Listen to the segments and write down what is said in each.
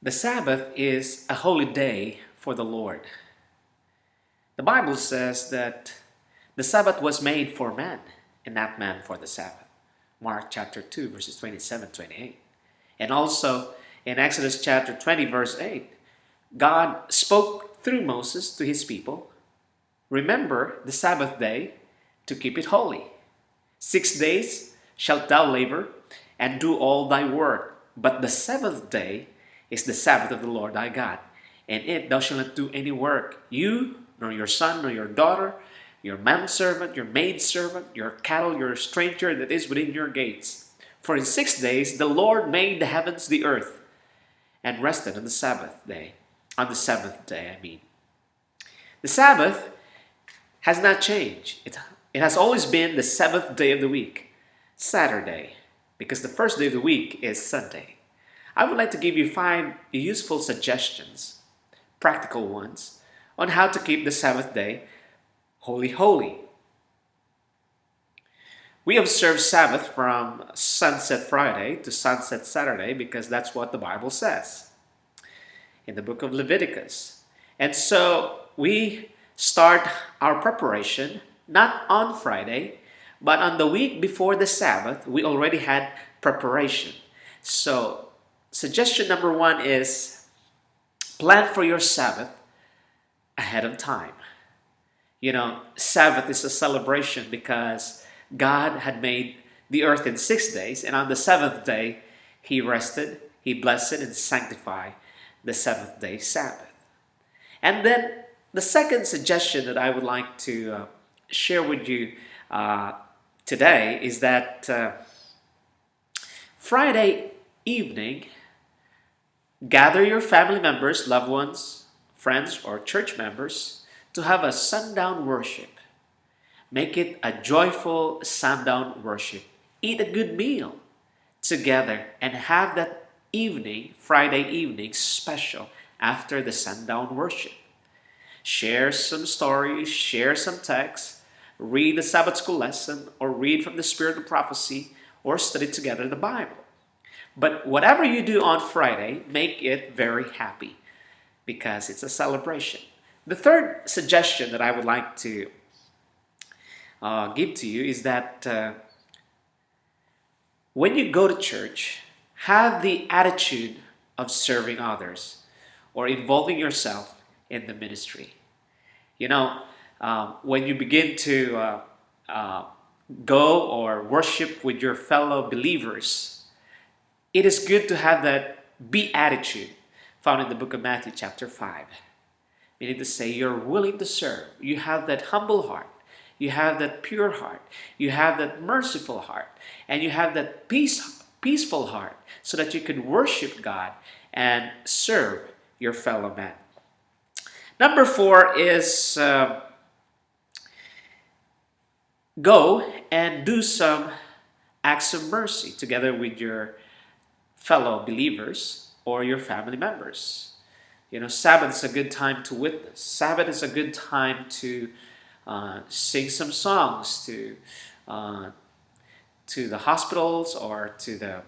The Sabbath is a holy day for the Lord. The Bible says that the Sabbath was made for man and not man for the Sabbath. Mark chapter 2 verses 27-28. And also in Exodus chapter 20 verse 8, God spoke through Moses to his people, remember the Sabbath day to keep it holy. 6 days shalt thou labor and do all thy work, but the seventh day is the Sabbath of the Lord thy God. And it thou shalt not do any work, you, nor your son, nor your daughter, your manservant, your maidservant, your cattle, your stranger that is within your gates. For in 6 days the Lord made the heavens, the earth, and rested on the Sabbath day. On the seventh day, I mean. The Sabbath has not changed. It has always been the seventh day of the week, Saturday, because the first day of the week is Sunday. I would like to give you 5 useful suggestions, practical ones, on how to keep the Sabbath day holy. We observe Sabbath from sunset Friday to sunset Saturday because that's what the Bible says in the book of Leviticus. And so we start our preparation not on Friday, but on the week before the Sabbath, we already had preparation. So suggestion number 1 is plan for your Sabbath ahead of time. You know, Sabbath is a celebration because God had made the earth in 6 days, and on the seventh day, He rested, He blessed and sanctified the seventh day Sabbath. And then the second suggestion that I would like to share with you today is that Friday evening, gather your family members, loved ones, friends, or church members to have a sundown worship. Make it a joyful sundown worship. Eat a good meal together and have that evening, Friday evening, special after the sundown worship. Share some stories, share some texts, read the Sabbath school lesson, or read from the Spirit of Prophecy, or study together the Bible. But whatever you do on Friday, make it very happy because it's a celebration. The third suggestion that I would like to give to you is that when you go to church, have the attitude of serving others or involving yourself in the ministry. You know, when you begin to go or worship with your fellow believers, it is good to have that be attitude found in the book of Matthew chapter 5. Meaning to say you're willing to serve. You have that humble heart. You have that pure heart. You have that merciful heart. And you have that peaceful heart so that you can worship God and serve your fellow man. Number 4 is go and do some acts of mercy together with your fellow believers or your family members. You know, Sabbath is a good time to witness. Sabbath is a good time to sing some songs to the hospitals or to the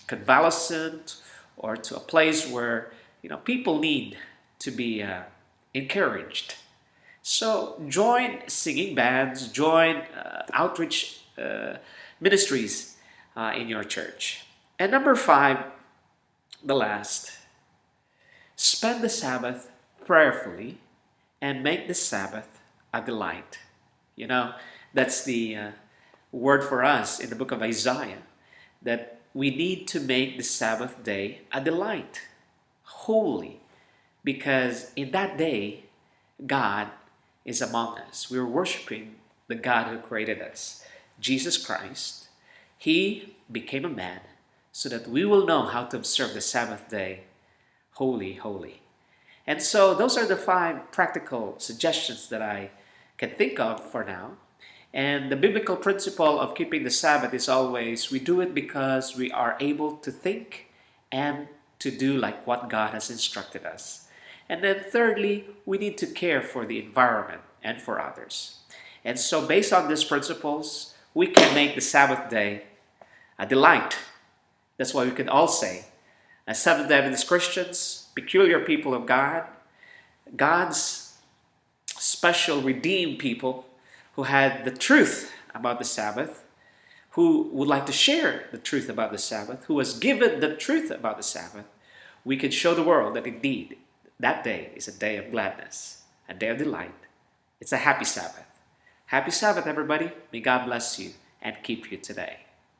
convalescent or to a place where people need to be encouraged. So join singing bands, join outreach ministries in your church. And number 5, the last, spend the Sabbath prayerfully and make the Sabbath a delight. You know, that's the word for us in the book of Isaiah, that we need to make the Sabbath day a delight, holy, because in that day, God is among us. We're worshiping the God who created us, Jesus Christ. He became a man so that we will know how to observe the Sabbath day holy. And so those are the 5 practical suggestions that I can think of for now. And the biblical principle of keeping the Sabbath is always we do it because we are able to think and to do like what God has instructed us. And then thirdly, we need to care for the environment and for others. And so based on these principles, we can make the Sabbath day a delight. That's why we can all say, As Seventh-day Adventist Christians, peculiar people of God, God's special redeemed people who had the truth about the Sabbath, who would like to share the truth about the Sabbath, who was given the truth about the Sabbath, we can show the world that indeed that day is a day of gladness, a day of delight. It's a happy Sabbath. Happy Sabbath, everybody. May God bless you and keep you today.